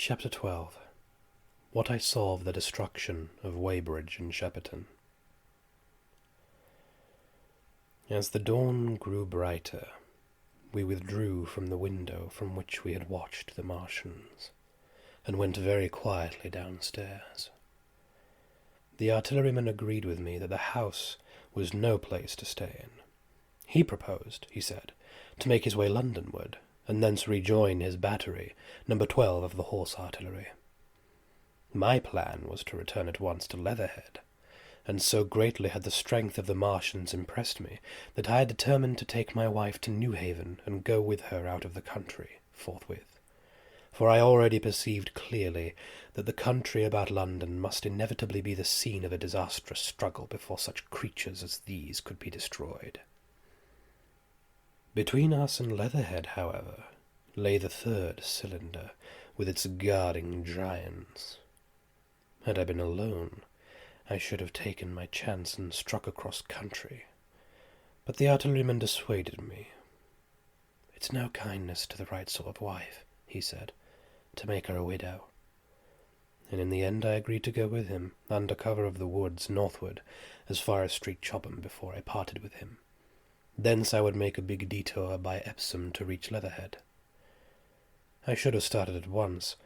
Chapter 12. What I Saw of the Destruction of Weybridge and Shepperton. As the dawn grew brighter, we withdrew from the window from which we had watched the Martians, and went very quietly downstairs. The artilleryman agreed with me that the house was no place to stay in. He proposed, he said, to make his way Londonward, and thence rejoin his battery, number 12 of the Horse Artillery. My plan was to return at once to Leatherhead, and so greatly had the strength of the Martians impressed me that I had determined to take my wife to Newhaven and go with her out of the country forthwith, for I already perceived clearly that the country about London must inevitably be the scene of a disastrous struggle before such creatures as these could be destroyed. Between us and Leatherhead, however, lay the third cylinder, with its guarding giants. Had I been alone, I should have taken my chance and struck across country, but the artilleryman dissuaded me. "It's no kindness to the right sort of wife," he said, "to make her a widow." And in the end I agreed to go with him, under cover of the woods, northward, as far as Street Chobham before I parted with him. Thence I would make a big detour by Epsom to reach Leatherhead. I should have started at once,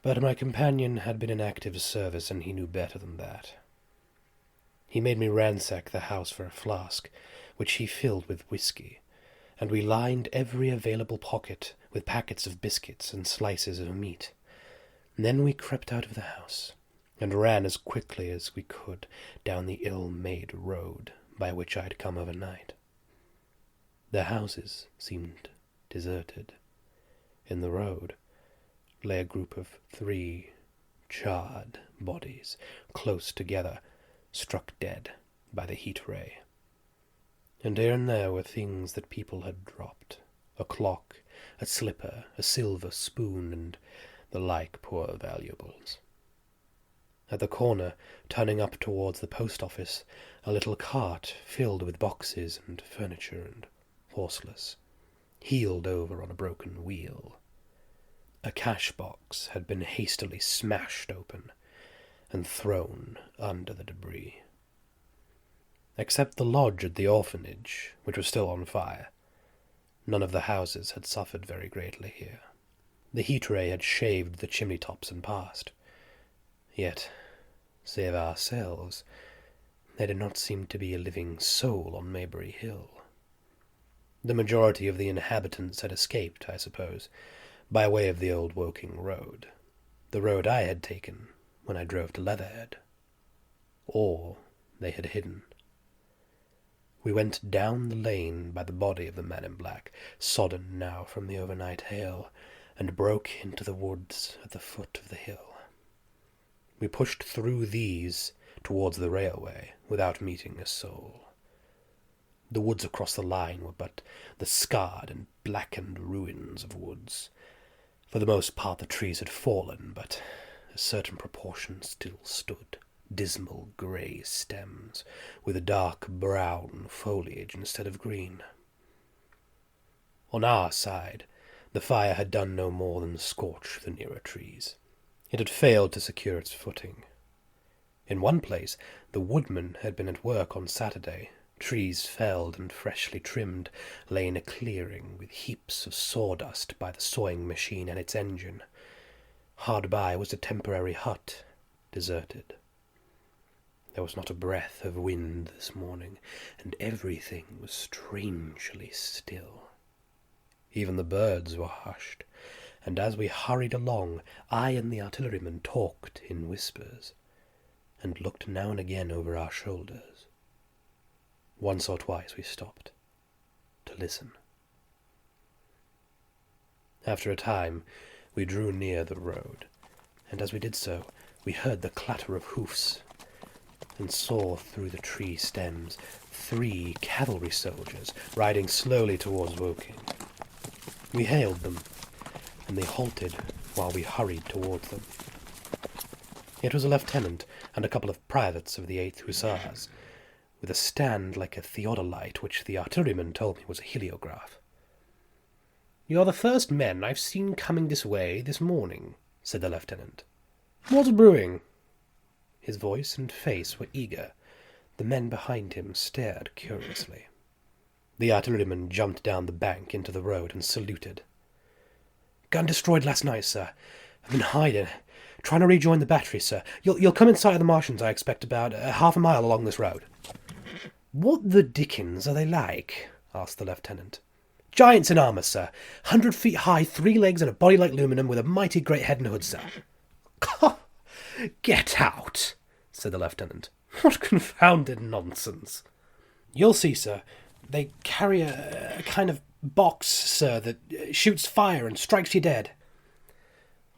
but my companion had been in active service, and he knew better than that. He made me ransack the house for a flask, which he filled with whisky, and we lined every available pocket with packets of biscuits and slices of meat. Then we crept out of the house, and ran as quickly as we could down the ill-made road by which I had come overnight. The houses seemed deserted. In the road lay a group of 3 charred bodies, close together, struck dead by the heat ray. And here and there were things that people had dropped, a clock, a slipper, a silver spoon, and the like poor valuables. At the corner, turning up towards the post office, a little cart filled with boxes and furniture and horseless, heeled over on a broken wheel. A cash-box had been hastily smashed open and thrown under the debris. Except the lodge at the orphanage, which was still on fire, none of the houses had suffered very greatly here. The heat ray had shaved the chimney-tops and passed. Yet, save ourselves, there did not seem to be a living soul on Maybury Hill. The majority of the inhabitants had escaped, I suppose, by way of the old Woking road, the road I had taken when I drove to Leatherhead. Or they had hidden. We went down the lane by the body of the man in black, sodden now from the overnight hail, and broke into the woods at the foot of the hill. We pushed through these towards the railway without meeting a soul. The woods across the line were but the scarred and blackened ruins of woods. For the most part the trees had fallen, but a certain proportion still stood, dismal grey stems, with dark brown foliage instead of green. On our side, the fire had done no more than scorch the nearer trees. It had failed to secure its footing. In one place the woodman had been at work on Saturday. Trees felled and freshly trimmed lay in a clearing with heaps of sawdust by the sawing machine and its engine. Hard by was a temporary hut, deserted. There was not a breath of wind this morning, and everything was strangely still. Even the birds were hushed, and as we hurried along, I and the artilleryman talked in whispers, and looked now and again over our shoulders. Once or twice we stopped to listen. After a time we drew near the road, and as we did so we heard the clatter of hoofs, and saw through the tree stems 3 cavalry soldiers riding slowly towards Woking. We hailed them, and they halted while we hurried towards them. It was a lieutenant and a couple of privates of the 8th Hussars, with a stand like a theodolite, which the artilleryman told me was a heliograph. "You're the first men I've seen coming this way this morning," said the lieutenant. "What's brewing?" His voice and face were eager. The men behind him stared curiously. The artilleryman jumped down the bank into the road and saluted. "Gun destroyed last night, sir. I've been hiding. Trying to rejoin the battery, sir. You'll come in sight of the Martians, I expect, about half a mile along this road." "What the dickens are they like?" asked the lieutenant. "Giants in armour, sir. 100 feet high, 3 legs and a body like aluminum, with a mighty great head and hood, sir." "Get out," said the lieutenant. "What confounded nonsense." "You'll see, sir. They carry a kind of box, sir, that shoots fire and strikes you dead."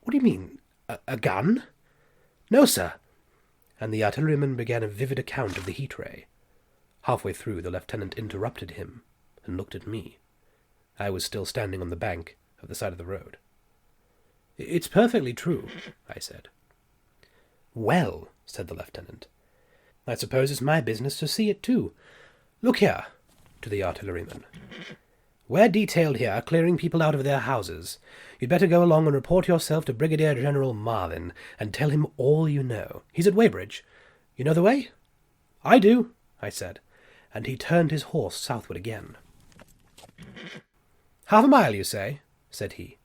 "What do you mean? A gun?" "No, sir." And the artilleryman began a vivid account of the heat ray. Halfway through, the lieutenant interrupted him and looked at me. I was still standing on the bank of the side of the road. "It's perfectly true," I said. "Well," said the lieutenant, "I suppose it's my business to see it too. Look here," to the artilleryman. "We're detailed here, clearing people out of their houses. You'd better go along and report yourself to Brigadier General Marvin, and tell him all you know. He's at Weybridge. You know the way?" "I do," I said, and he turned his horse southward again. "Half a mile, you say?" said he.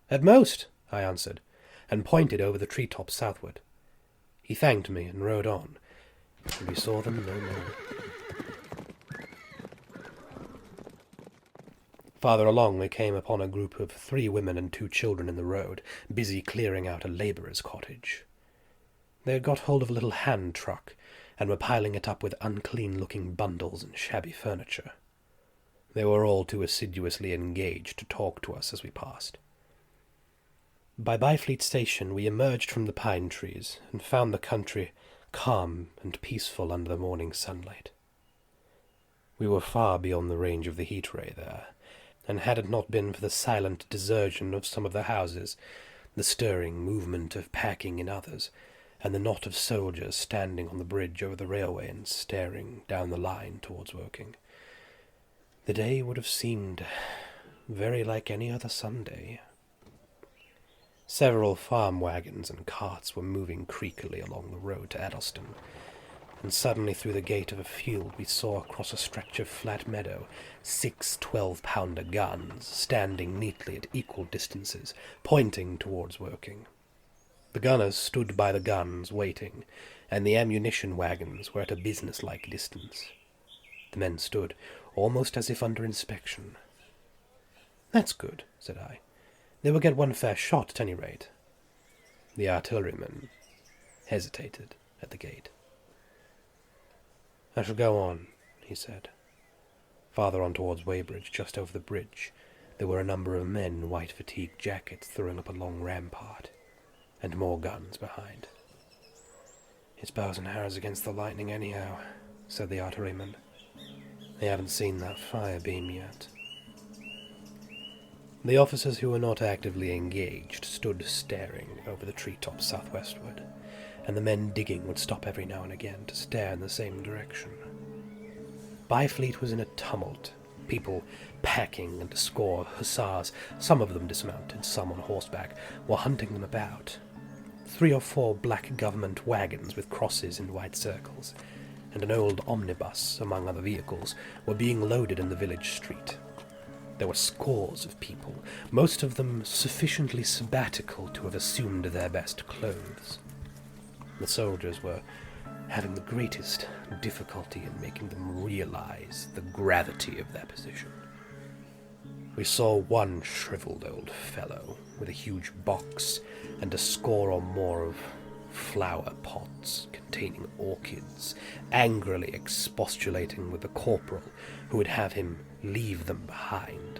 "At most," I answered, and pointed over the treetops southward. He thanked me and rode on, and we saw them no more. Farther along we came upon a group of 3 women and 2 children in the road, busy clearing out a labourer's cottage. They had got hold of a little hand truck, and were piling it up with unclean-looking bundles and shabby furniture. They were all too assiduously engaged to talk to us as we passed. By Byfleet Station we emerged from the pine trees, and found the country calm and peaceful under the morning sunlight. We were far beyond the range of the heat ray there, and had it not been for the silent desertion of some of the houses, the stirring movement of packing in others, and the knot of soldiers standing on the bridge over the railway and staring down the line towards Woking, the day would have seemed very like any other Sunday. Several farm wagons and carts were moving creakily along the road to Addleston, and suddenly through the gate of a field we saw across a stretch of flat meadow 6 12-pounder guns standing neatly at equal distances, pointing towards Woking. The gunners stood by the guns, waiting, and the ammunition wagons were at a business-like distance. The men stood, almost as if under inspection. "That's good," said I. "They will get one fair shot, at any rate." The artilleryman hesitated at the gate. "I shall go on," he said. Farther on towards Weybridge, just over the bridge, there were a number of men in white fatigue jackets throwing up a long rampart, and more guns behind. "It's bows and arrows against the lightning anyhow," said the artilleryman. "They haven't seen that fire beam yet." The officers who were not actively engaged stood staring over the treetops southwestward, and the men digging would stop every now and again to stare in the same direction. Byfleet was in a tumult, people packing, and a score of hussars, some of them dismounted, some on horseback, were hunting them about. 3 or 4 black government wagons with crosses in white circles, and an old omnibus, among other vehicles, were being loaded in the village street. There were scores of people, most of them sufficiently sabbatical to have assumed their best clothes. The soldiers were having the greatest difficulty in making them realize the gravity of their position. We saw one shriveled old fellow with a huge box and a score or more of flower pots containing orchids, angrily expostulating with the corporal who would have him leave them behind.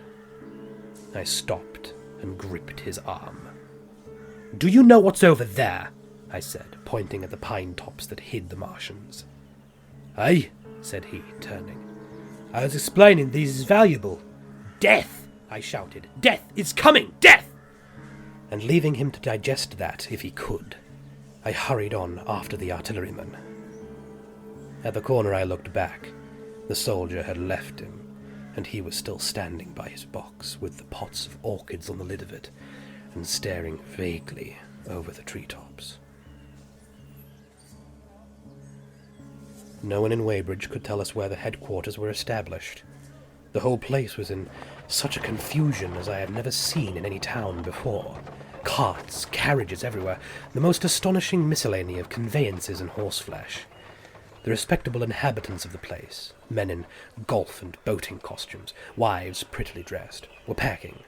I stopped and gripped his arm. "Do you know what's over there?" I said, pointing at the pine tops that hid the Martians. "Aye," said he, turning. "I was explaining these is valuable." "Death!" I shouted. "Death is coming! Death!" And leaving him to digest that, if he could, I hurried on after the artilleryman. At the corner I looked back. The soldier had left him, and he was still standing by his box, with the pots of orchids on the lid of it, and staring vaguely over the treetops. No one in Weybridge could tell us where the headquarters were established. The whole place was in such a confusion as I had never seen in any town before. Carts, carriages everywhere, the most astonishing miscellany of conveyances and horseflesh. The respectable inhabitants of the place, men in golf and boating costumes, wives prettily dressed, were packing.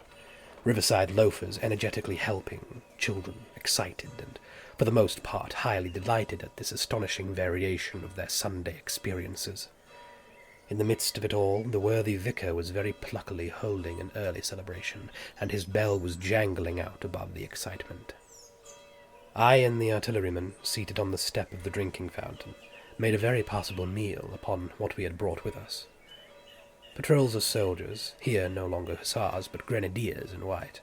Riverside loafers energetically helping, children excited and, for the most part, highly delighted at this astonishing variation of their Sunday experiences. In the midst of it all, the worthy vicar was very pluckily holding an early celebration, and his bell was jangling out above the excitement. I and the artilleryman, seated on the step of the drinking fountain, made a very passable meal upon what we had brought with us. Patrols of soldiers, here no longer hussars but grenadiers in white,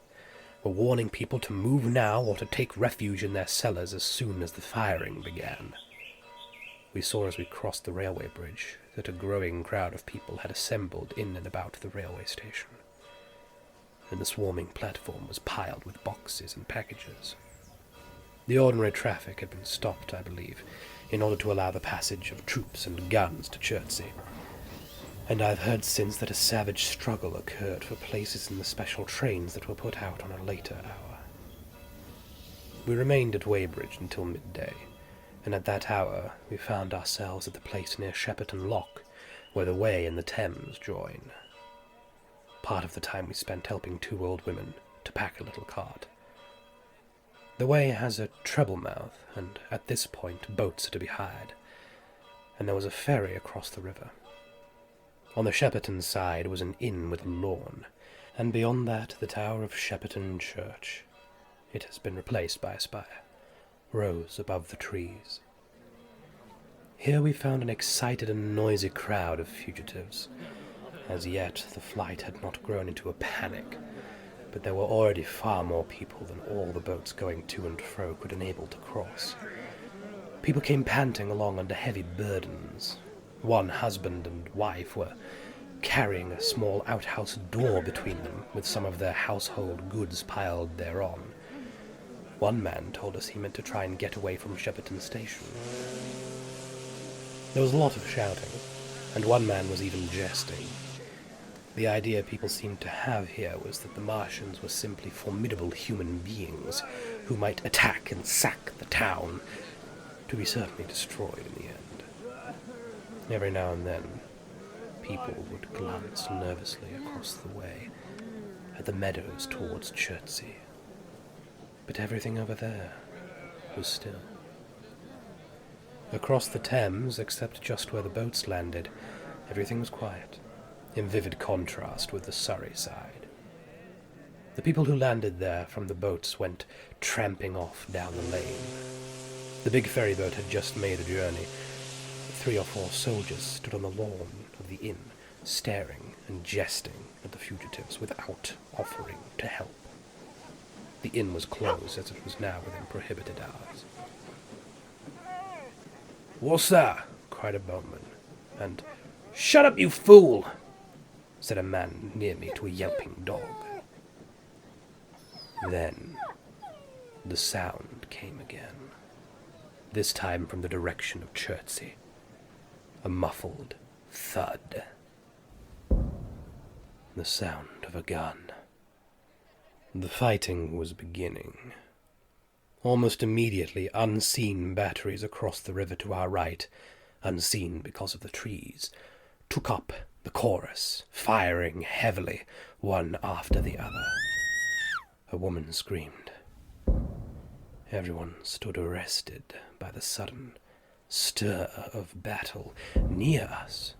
were warning people to move now or to take refuge in their cellars as soon as the firing began. We saw as we crossed the railway bridge that a growing crowd of people had assembled in and about the railway station, and the swarming platform was piled with boxes and packages. The ordinary traffic had been stopped, I believe, in order to allow the passage of troops and guns to Chertsey, and I've heard since that a savage struggle occurred for places in the special trains that were put out on a later hour. We remained at Weybridge until midday, and at that hour we found ourselves at the place near Shepperton Lock, where the Wey and the Thames join. Part of the time we spent helping two old women to pack a little cart. The Wey has a treble mouth, and at this point boats are to be hired, and there was a ferry across the river. On the Shepperton side was an inn with a lawn, and beyond that the tower of Shepperton Church. It has been replaced by a spire, rose above the trees. Here we found an excited and noisy crowd of fugitives. As yet the flight had not grown into a panic, but there were already far more people than all the boats going to and fro could enable to cross. People came panting along under heavy burdens. One husband and wife were carrying a small outhouse door between them, with some of their household goods piled thereon. One man told us he meant to try and get away from Shepperton Station. There was a lot of shouting, and one man was even jesting. The idea people seemed to have here was that the Martians were simply formidable human beings who might attack and sack the town, to be certainly destroyed in the end. Every now and then, people would glance nervously across the way at the meadows towards Chertsey, but everything over there was still. Across the Thames, except just where the boats landed, everything was quiet, in vivid contrast with the Surrey side. The people who landed there from the boats went tramping off down the lane. The big ferryboat had just made a journey. 3 or 4 soldiers stood on the lawn of the inn, staring and jesting at the fugitives without offering to help. The inn was closed, as it was now within prohibited hours. "What's that?" cried a boatman, and "Shut up, you fool!" said a man near me to a yelping dog. Then the sound came again, this time from the direction of Chertsey. A muffled thud. The sound of a gun. The fighting was beginning. Almost immediately, unseen batteries across the river to our right, unseen because of the trees, took up the chorus, firing heavily, one after the other. A woman screamed. Everyone stood arrested by the sudden stir of battle near us,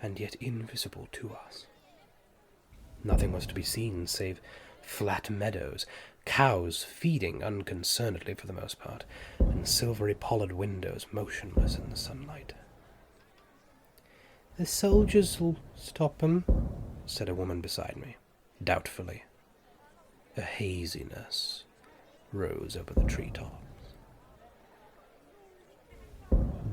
and yet invisible to us. Nothing was to be seen save flat meadows, cows feeding unconcernedly for the most part, and silvery pollard windows motionless in the sunlight. "The soldiers'll stop 'em," said a woman beside me, doubtfully. A haziness rose over the treetops.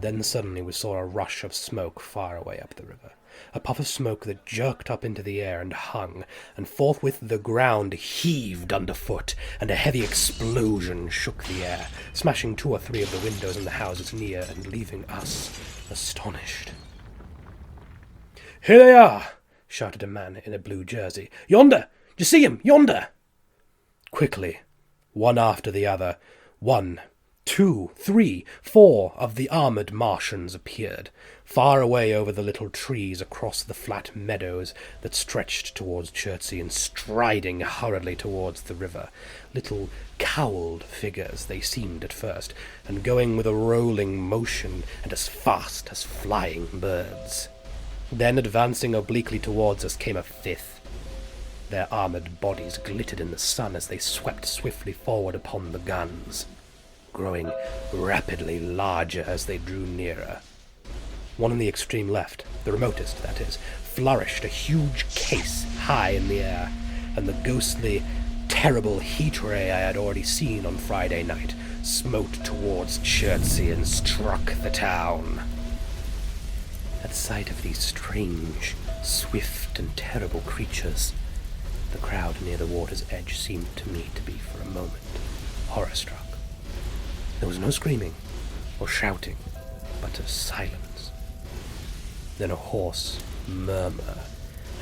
Then suddenly we saw a rush of smoke far away up the river. a puff of smoke that jerked up into the air and hung, and forthwith the ground heaved underfoot, and a heavy explosion shook the air, smashing 2 or 3 of the windows in the houses near and leaving us astonished. "Here they are!" shouted a man in a blue jersey. "Yonder! You see him? Yonder!" Quickly, one after the other, 1, 2, 3, 4 of the armoured Martians appeared, far away over the little trees across the flat meadows that stretched towards Chertsey, and striding hurriedly towards the river. Little cowled figures they seemed at first, and going with a rolling motion and as fast as flying birds. Then, advancing obliquely towards us, came a 5th. Their armoured bodies glittered in the sun as they swept swiftly forward upon the guns, growing rapidly larger as they drew nearer. One on the extreme left, the remotest, that is, flourished a huge case high in the air, and the ghostly, terrible heat ray I had already seen on Friday night smote towards Chertsey and struck the town. At sight of these strange, swift and terrible creatures, the crowd near the water's edge seemed to me to be for a moment horror-struck. There was no screaming or shouting, but a silence. Then a hoarse murmur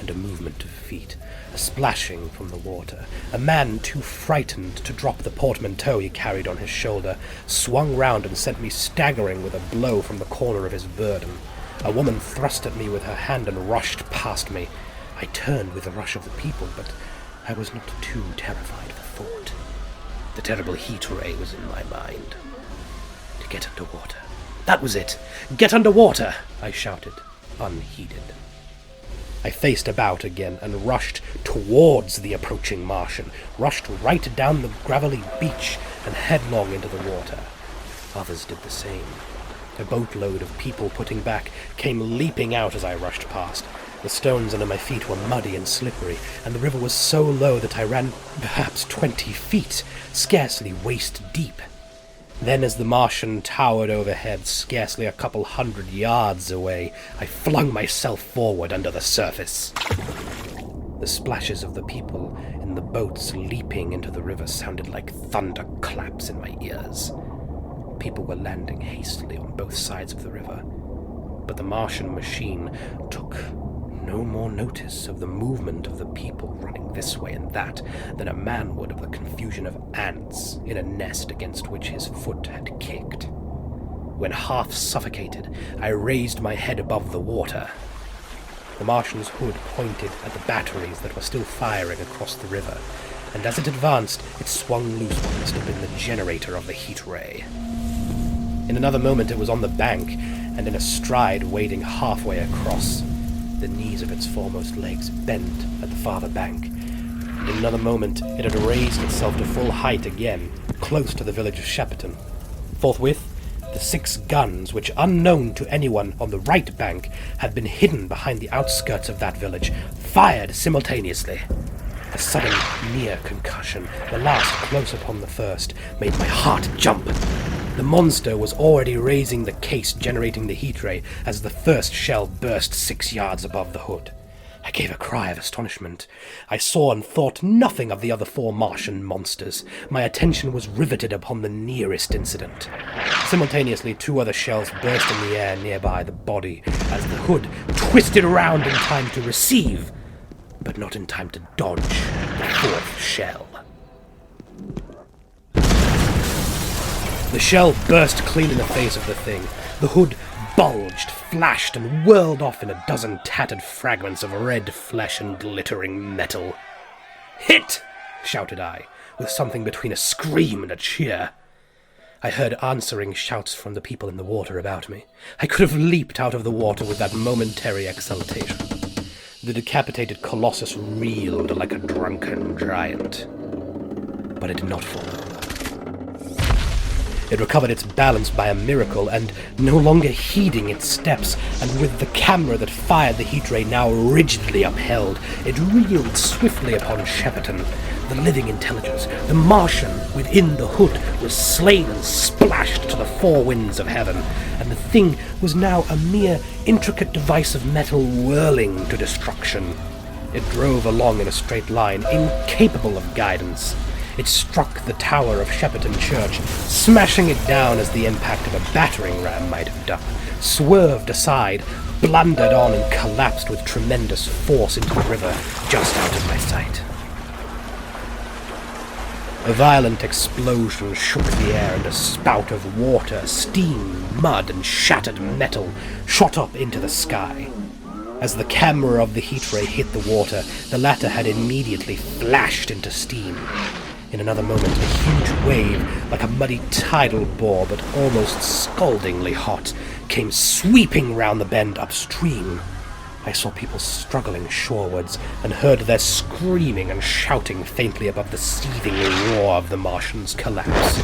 and a movement of feet, a splashing from the water. A man, too frightened to drop the portmanteau he carried on his shoulder, swung round and sent me staggering with a blow from the corner of his burden. A woman thrust at me with her hand and rushed past me. I turned with the rush of the people, but I was not too terrified for thought. The terrible heat ray was in my mind. To get under water. That was it! Get under water! I shouted, unheeded. I faced about again and rushed towards the approaching Martian, rushed right down the gravelly beach and headlong into the water. Others did the same. A boatload of people putting back came leaping out as I rushed past. The stones under my feet were muddy and slippery, and the river was so low that I ran perhaps 20 feet, scarcely waist deep. Then, as the Martian towered overhead, scarcely a couple 100 yards away, I flung myself forward under the surface. The splashes of the people in the boats leaping into the river sounded like thunderclaps in my ears. People were landing hastily on both sides of the river, but the Martian machine took no more notice of the movement of the people running this way and that than a man would of the confusion of ants in a nest against which his foot had kicked. When half suffocated, I raised my head above the water. The Martian's hood pointed at the batteries that were still firing across the river, and as it advanced, it swung loose what must have been the generator of the heat ray. In another moment it was on the bank, and in a stride wading halfway across. The knees of its foremost legs bent at the farther bank. In another moment it had raised itself to full height again, close to the village of Shepperton. Forthwith, the 6 guns, which, unknown to anyone on the right bank, had been hidden behind the outskirts of that village, fired simultaneously. A sudden near concussion, the last close upon the first, made my heart jump. The monster was already raising the case generating the heat ray as the first shell burst 6 yards above the hood. I gave a cry of astonishment. I saw and thought nothing of the other 4 Martian monsters. My attention was riveted upon the nearest incident. Simultaneously, 2 other shells burst in the air nearby the body as the hood twisted around in time to receive, but not in time to dodge the 4th shell. The shell burst clean in the face of the thing. The hood bulged, flashed, and whirled off in a dozen tattered fragments of red flesh and glittering metal. "Hit!" shouted I, with something between a scream and a cheer. I heard answering shouts from the people in the water about me. I could have leaped out of the water with that momentary exultation. The decapitated colossus reeled like a drunken giant, but it did not fall over. It recovered its balance by a miracle, and, no longer heeding its steps, and with the camera that fired the heat ray now rigidly upheld, it reeled swiftly upon Shepperton. The living intelligence, the Martian, within the hood was slain and splashed to the four winds of heaven, and the thing was now a mere intricate device of metal whirling to destruction. It drove along in a straight line, incapable of guidance. It struck the tower of Shepperton Church, smashing it down as the impact of a battering ram might have done, swerved aside, blundered on and collapsed with tremendous force into the river just out of my sight. A violent explosion shook the air, and a spout of water, steam, mud, and shattered metal shot up into the sky. As the camera of the heat ray hit the water, the latter had immediately flashed into steam. In another moment, a huge wave, like a muddy tidal bore but almost scaldingly hot, came sweeping round the bend upstream. I saw people struggling shorewards, and heard their screaming and shouting faintly above the seething roar of the Martian's collapse.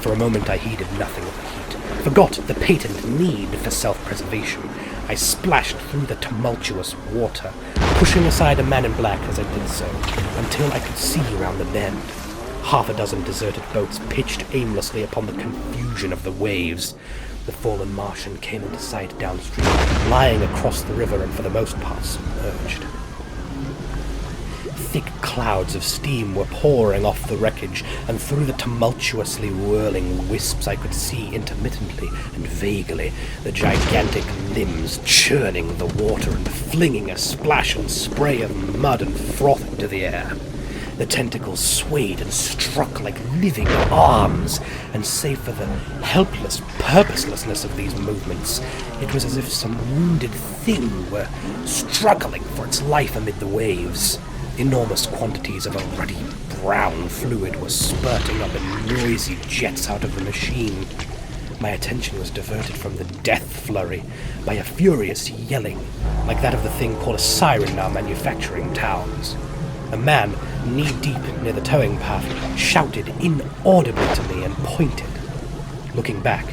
For a moment I heeded nothing of the heat, forgot the patent need for self-preservation. I splashed through the tumultuous water, pushing aside a man in black as I did so, until I could see round the bend. Half a dozen deserted boats pitched aimlessly upon the confusion of the waves. The fallen Martian came into sight downstream, lying across the river and for the most part submerged. Thick clouds of steam were pouring off the wreckage, and through the tumultuously whirling wisps I could see intermittently and vaguely the gigantic limbs churning the water and flinging a splash and spray of mud and froth into the air. The tentacles swayed and struck like living arms, and save for the helpless purposelessness of these movements, it was as if some wounded thing were struggling for its life amid the waves. Enormous quantities of a ruddy brown fluid were spurting up in noisy jets out of the machine. My attention was diverted from the death flurry by a furious yelling, like that of the thing called a siren in our manufacturing towns. A man, knee-deep near the towing path, shouted inaudibly to me and pointed. Looking back,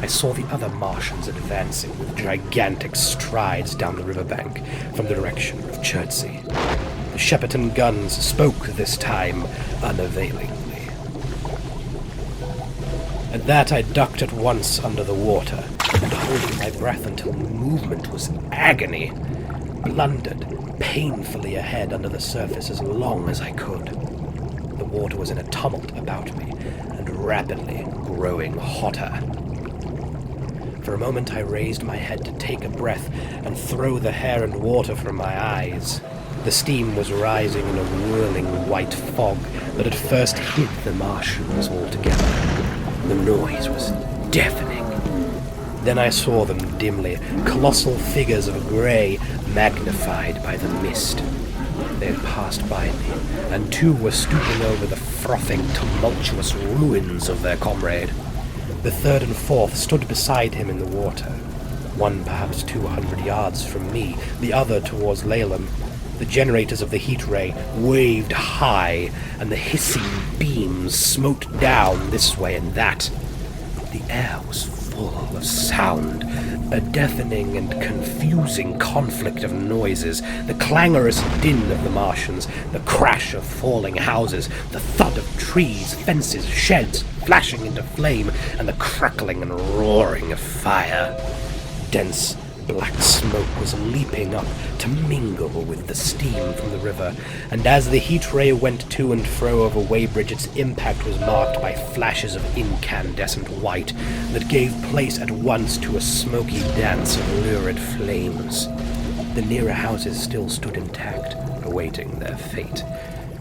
I saw the other Martians advancing with gigantic strides down the riverbank from the direction of Chertsey. The Shepperton guns spoke this time unavailingly. At that I ducked at once under the water, and holding my breath until movement was agony, blundered painfully ahead under the surface as long as I could. The water was in a tumult about me, and rapidly growing hotter. For a moment I raised my head to take a breath and throw the hair and water from my eyes. The steam was rising in a whirling white fog that at first hid the Martians altogether. The noise was deafening. Then I saw them dimly, colossal figures of grey magnified by the mist. They had passed by me, and two were stooping over the frothing, tumultuous ruins of their comrade. The third and fourth stood beside him in the water, one perhaps 200 yards from me, the other towards Laleham. The generators of the heat ray waved high, and the hissing beams smote down this way and that. The air was full of sound, a deafening and confusing conflict of noises, the clangorous din of the Martians, the crash of falling houses, the thud of trees, fences, sheds flashing into flame, and the crackling and roaring of fire. Dense black smoke was leaping up to mingle with the steam from the river, and as the heat ray went to and fro over Weybridge, its impact was marked by flashes of incandescent white that gave place at once to a smoky dance of lurid flames. The nearer houses still stood intact, awaiting their fate,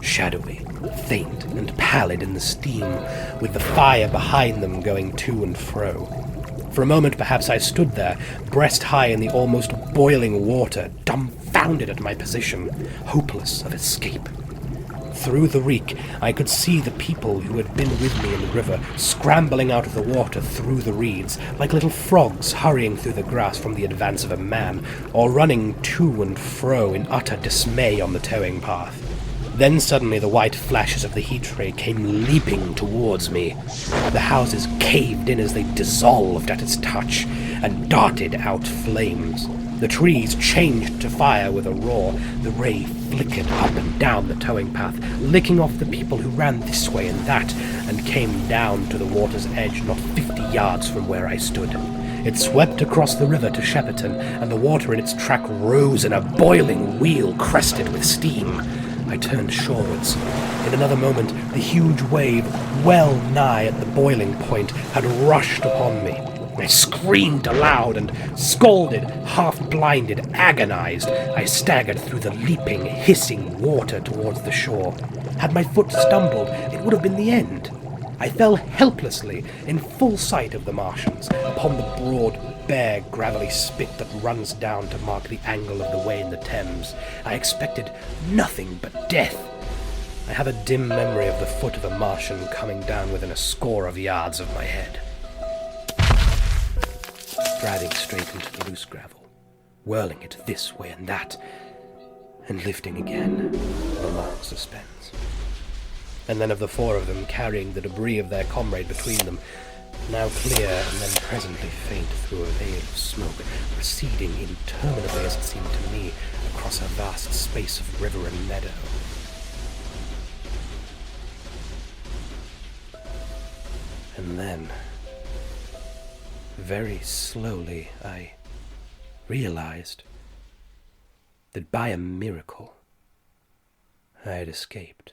shadowy, faint, and pallid in the steam, with the fire behind them going to and fro. For a moment, perhaps, I stood there, breast high in the almost boiling water, dumbfounded at my position, hopeless of escape. Through the reek, I could see the people who had been with me in the river scrambling out of the water through the reeds, like little frogs hurrying through the grass from the advance of a man, or running to and fro in utter dismay on the towing path. Then suddenly the white flashes of the heat ray came leaping towards me. The houses caved in as they dissolved at its touch, and darted out flames. The trees changed to fire with a roar. The ray flickered up and down the towing path, licking off the people who ran this way and that, and came down to the water's edge not 50 yards from where I stood. It swept across the river to Shepperton, and the water in its track rose in a boiling wheel crested with steam. I turned shorewards. In another moment, the huge wave, well nigh at the boiling point, had rushed upon me. I screamed aloud and scalded, half-blinded, agonized. I staggered through the leaping, hissing water towards the shore. Had my foot stumbled, it would have been the end. I fell helplessly, in full sight of the Martians, upon the broad, bare, gravelly spit that runs down to mark the angle of the way in the Thames. I expected nothing but death. I have a dim memory of the foot of a Martian coming down within a score of yards of my head, driving straight into the loose gravel, whirling it this way and that, and lifting again with a long suspense. And then of the four of them carrying the debris of their comrade between them, now clear and then presently faint through a veil of smoke, receding interminably as it seemed to me across a vast space of river and meadow. And then, very slowly, I realized that by a miracle I had escaped.